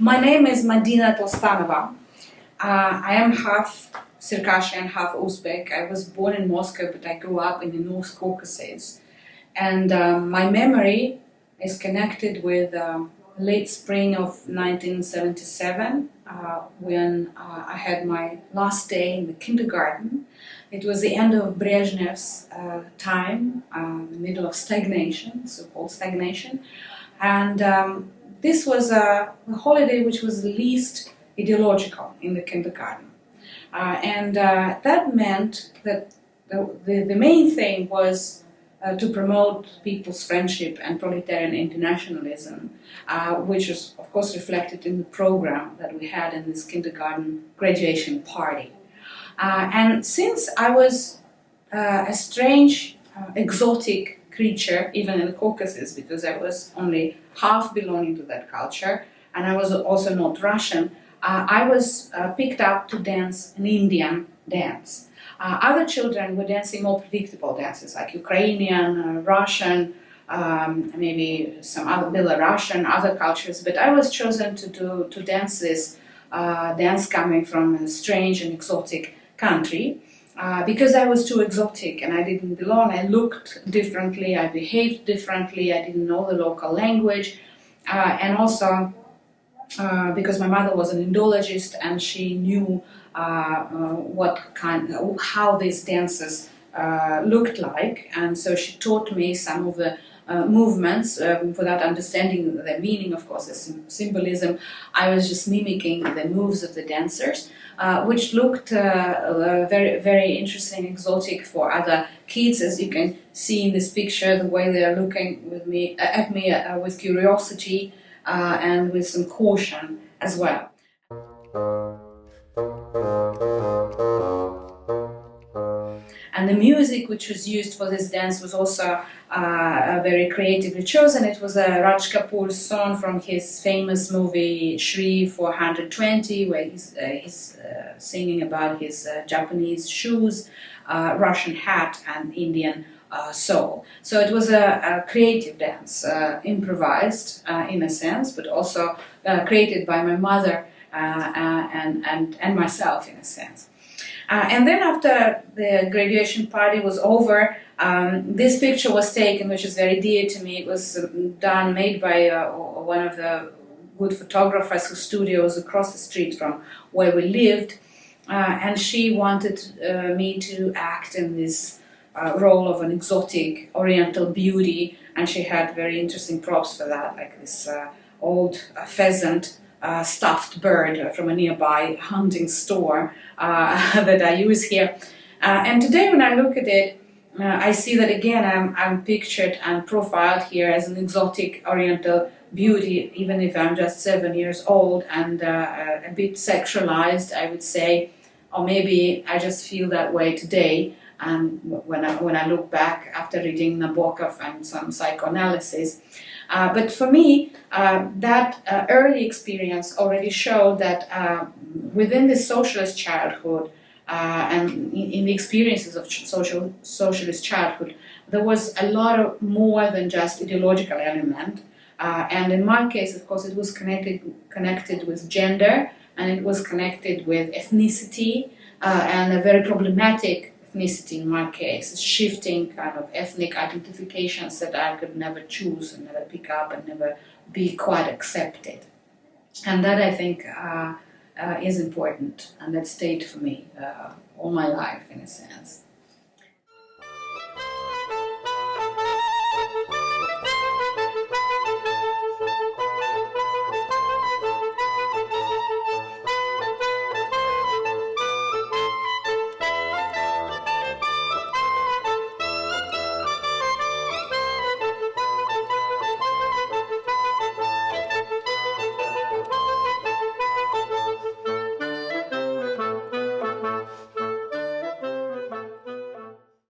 My name is Madina Tlostanova. I am half Circassian, half Uzbek. I was born in Moscow, but I grew up in the North Caucasus. And my memory is connected with late spring of 1977, when I had my last day in the kindergarten. It was the end of Brezhnev's time, the middle of stagnation, so-called stagnation. And this was a holiday which was the least ideological in the kindergarten. That meant that the main thing was to promote people's friendship and proletarian internationalism, which was, of course, reflected in the program that we had in this kindergarten graduation party. And since I was a strange, exotic creature, even in the Caucasus, because I was only half belonging to that culture, and I was also not Russian, I was picked up to dance an Indian dance. Other children were dancing more predictable dances, like Ukrainian, Russian, maybe some other Belarusian, other cultures, but I was chosen to dance this dance coming from a strange and exotic country, because I was too exotic and I didn't belong. I looked differently, I behaved differently, I didn't know the local language, and also because my mother was an Indologist and she knew how these dances looked like, and so she taught me some of the movements without understanding the meaning, of course, the symbolism. I was just mimicking the moves of the dancers, which looked very, very interesting, exotic for other kids, as you can see in this picture, the way they are looking at me with curiosity and with some caution as well. And the music which was used for this dance was also very creatively chosen. It was a Raj Kapoor's song from his famous movie Shri 420, where he's singing about his Japanese shoes, Russian hat, and Indian soul. So it was a creative dance, improvised in a sense, but also created by my mother and myself in a sense. And then after the graduation party was over, this picture was taken, which is very dear to me. It was made by one of the good photographers whose studio was across the street from where we lived, and she wanted me to act in this role of an exotic oriental beauty, and she had very interesting props for that, like this old pheasant, stuffed bird from a nearby hunting store that I use here. And today when I look at it, I see that again I'm pictured and profiled here as an exotic oriental beauty, even if I'm just 7 years old and a bit sexualized, I would say, or maybe I just feel that way today. And when I look back after reading Nabokov and some psychoanalysis. But for me, that early experience already showed that within the socialist childhood and in the experiences of socialist childhood, there was a lot of more than just ideological element. And in my case, of course, it was connected with gender, and it was connected with ethnicity, and a very problematic ethnicity in my case, shifting kind of ethnic identifications that I could never choose and never pick up and never be quite accepted. And that, I think, is important, and that stayed for me all my life, in a sense.